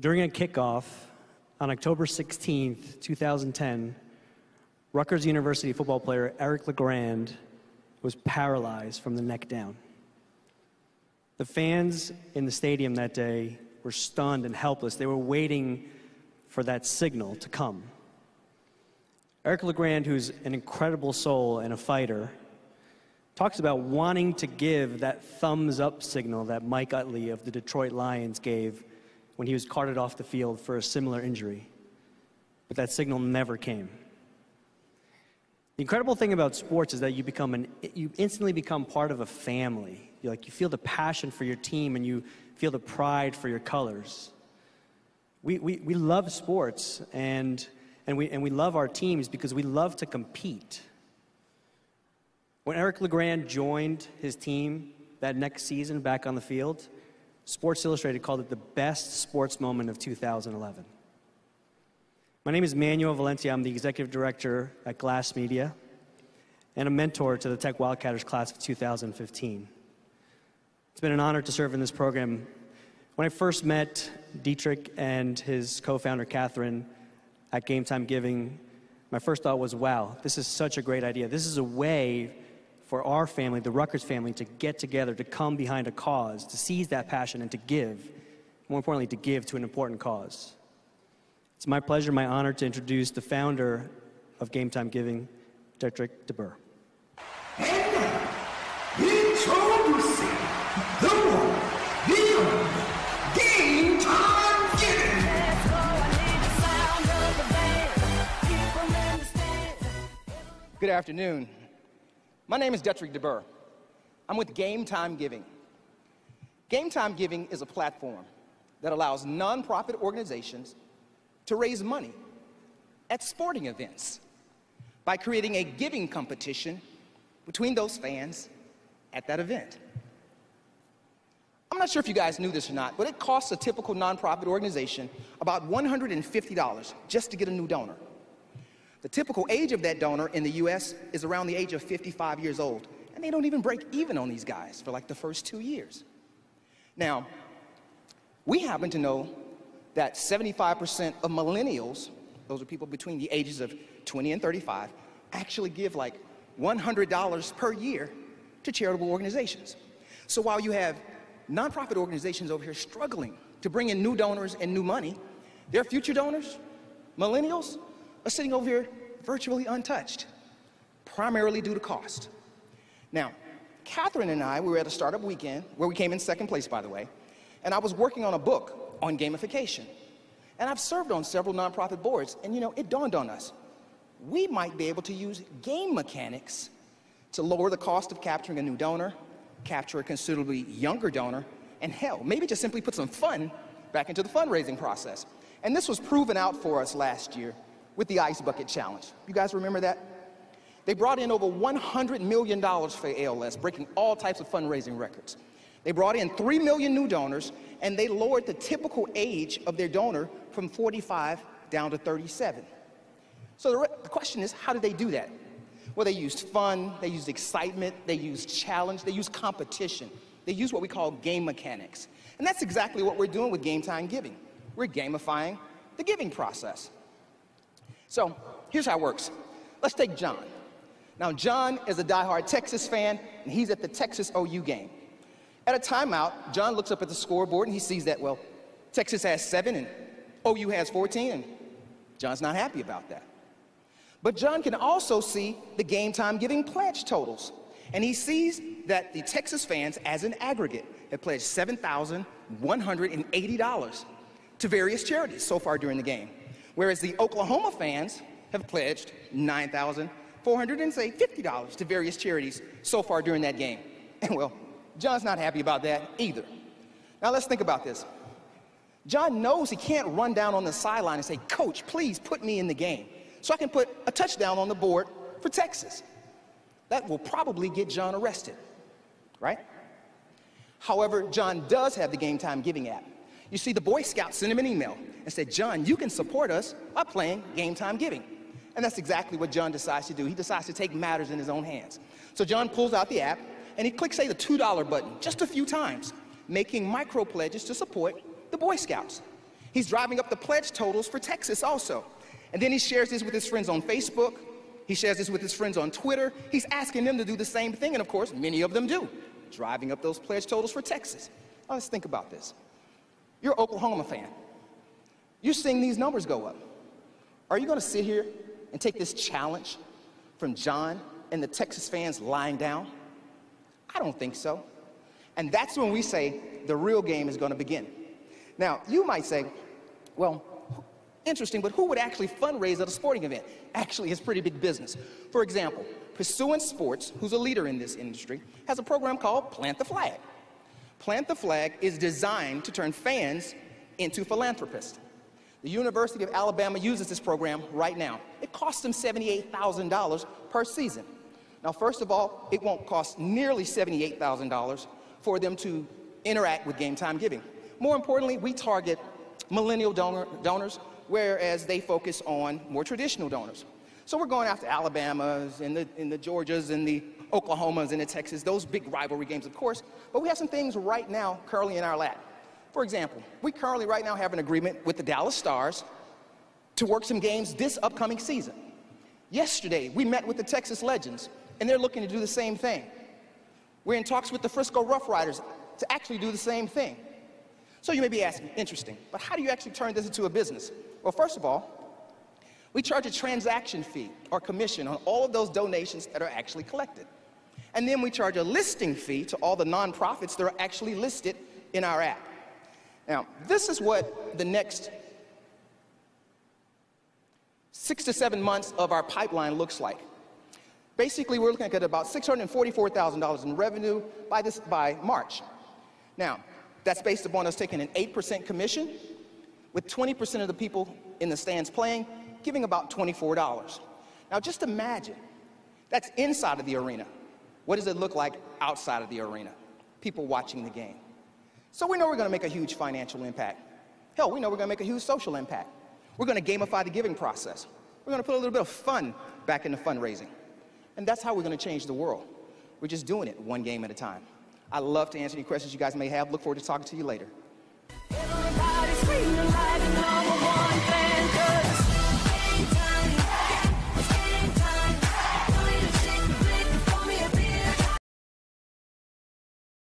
During a kickoff on October 16th, 2010, Rutgers University football player Eric LeGrand was paralyzed from the neck down. The fans in the stadium that day were stunned and helpless. They were waiting for that signal to come. Eric LeGrand, who's an incredible soul and a fighter, talks about wanting to give that thumbs-up signal that Mike Utley of the Detroit Lions gave when he was carted off the field for a similar injury. But that signal never came. The incredible thing about sports is that you instantly become part of a family. You feel the passion for your team and you feel the pride for your colors. We love sports and we love our teams because we love to compete. When Eric LeGrand joined his team that next season back on the field, Sports Illustrated called it the best sports moment of 2011. My name is Manuel Valencia. I'm the executive director at Glass Media and a mentor to the Tech Wildcatters class of 2015. It's been an honor to serve in this program. When I first met Dietrich and his co-founder Catherine at Game Time Giving, my first thought was, wow, this is such a great idea. This is a way for our family, the Rutgers family, to get together, to come behind a cause, to seize that passion and to give, more importantly, to give to an important cause. It's my pleasure, my honor to introduce the founder of Game Time Giving, Dietrich de Boer. And now, introducing the one, the only, Game Time Giving. Good afternoon. My name is Dietrich de Boer. I'm with Game Time Giving. Game Time Giving is a platform that allows nonprofit organizations to raise money at sporting events by creating a giving competition between those fans at that event. I'm not sure if you guys knew this or not, but it costs a typical nonprofit organization about $150 just to get a new donor. The typical age of that donor in the US is around the age of 55 years old, and they don't even break even on these guys for like the first 2 years. Now, we happen to know that 75% of millennials, those are people between the ages of 20 and 35, actually give like $100 per year to charitable organizations. So while you have nonprofit organizations over here struggling to bring in new donors and new money, their future donors, millennials, are sitting over here virtually untouched, primarily due to cost. Now, Catherine and I, we were at a startup weekend, where we came in second place, by the way, and I was working on a book on gamification. And I've served on several nonprofit boards, and it dawned on us, we might be able to use game mechanics to lower the cost of capturing a new donor, capture a considerably younger donor, and hell, maybe just simply put some fun back into the fundraising process. And this was proven out for us last year with the Ice Bucket Challenge. You guys remember that? They brought in over $100 million for ALS, breaking all types of fundraising records. They brought in 3 million new donors, and they lowered the typical age of their donor from 45 down to 37. So the question is, how did they do that? Well, they used fun, they used excitement, they used challenge, they used competition. They used what we call game mechanics. And that's exactly what we're doing with Game Time Giving. We're gamifying the giving process. So here's how it works. Let's take John. Now, John is a diehard Texas fan, and he's at the Texas OU game. At a timeout, John looks up at the scoreboard, and he sees that, well, Texas has 7 and OU has 14, and John's not happy about that. But John can also see the Game Time Giving pledge totals, and he sees that the Texas fans, as an aggregate, have pledged $7,180 to various charities so far during the game, whereas the Oklahoma fans have pledged $9,450 to various charities so far during that game. And well, John's not happy about that either. Now let's think about this. John knows he can't run down on the sideline and say, "Coach, please put me in the game so I can put a touchdown on the board for Texas." That will probably get John arrested, right? However, John does have the Game Time Giving app. You see, the Boy Scouts sent him an email and said, "John, you can support us by playing Game Time Giving." And that's exactly what John decides to do. He decides to take matters in his own hands. So John pulls out the app, and he clicks, say, the $2 button just a few times, making micro pledges to support the Boy Scouts. He's driving up the pledge totals for Texas also. And then he shares this with his friends on Facebook. He shares this with his friends on Twitter. He's asking them to do the same thing, and of course, many of them do, driving up those pledge totals for Texas. Now, let's think about this. You're an Oklahoma fan. You're seeing these numbers go up. Are you going to sit here and take this challenge from John and the Texas fans lying down? I don't think so. And that's when we say the real game is going to begin. Now, you might say, well, interesting, but who would actually fundraise at a sporting event? Actually, it's pretty big business. For example, Pursuant Sports, who's a leader in this industry, has a program called Plant the Flag. Plant the Flag is designed to turn fans into philanthropists. The University of Alabama uses this program right now. It costs them $78,000 per season. Now, first of all, it won't cost nearly $78,000 for them to interact with Game Time Giving. More importantly, we target millennial donors, whereas they focus on more traditional donors. So we're going after Alabamas and the Georgias and the Oklahomas and the Texas, those big rivalry games, of course. But we have some things right now currently in our lap. For example, we currently right now have an agreement with the Dallas Stars to work some games this upcoming season. Yesterday, we met with the Texas Legends, and they're looking to do the same thing. We're in talks with the Frisco Rough Riders to actually do the same thing. So you may be asking, interesting, but how do you actually turn this into a business? Well, first of all, we charge a transaction fee or commission on all of those donations that are actually collected. And then we charge a listing fee to all the nonprofits that are actually listed in our app. Now, this is what the next 6 to 7 months of our pipeline looks like. Basically, we're looking at about $644,000 in revenue by March. Now, that's based upon us taking an 8% commission, with 20% of the people in the stands playing, giving about $24. Now, just imagine, that's inside of the arena. What does it look like outside of the arena? People watching the game. So we know we're going to make a huge financial impact. Hell, we know we're going to make a huge social impact. We're going to gamify the giving process. We're going to put a little bit of fun back into fundraising. And that's how we're going to change the world. We're just doing it one game at a time. I'd love to answer any questions you guys may have. Look forward to talking to you later. Everybody's screaming like the #1 fan.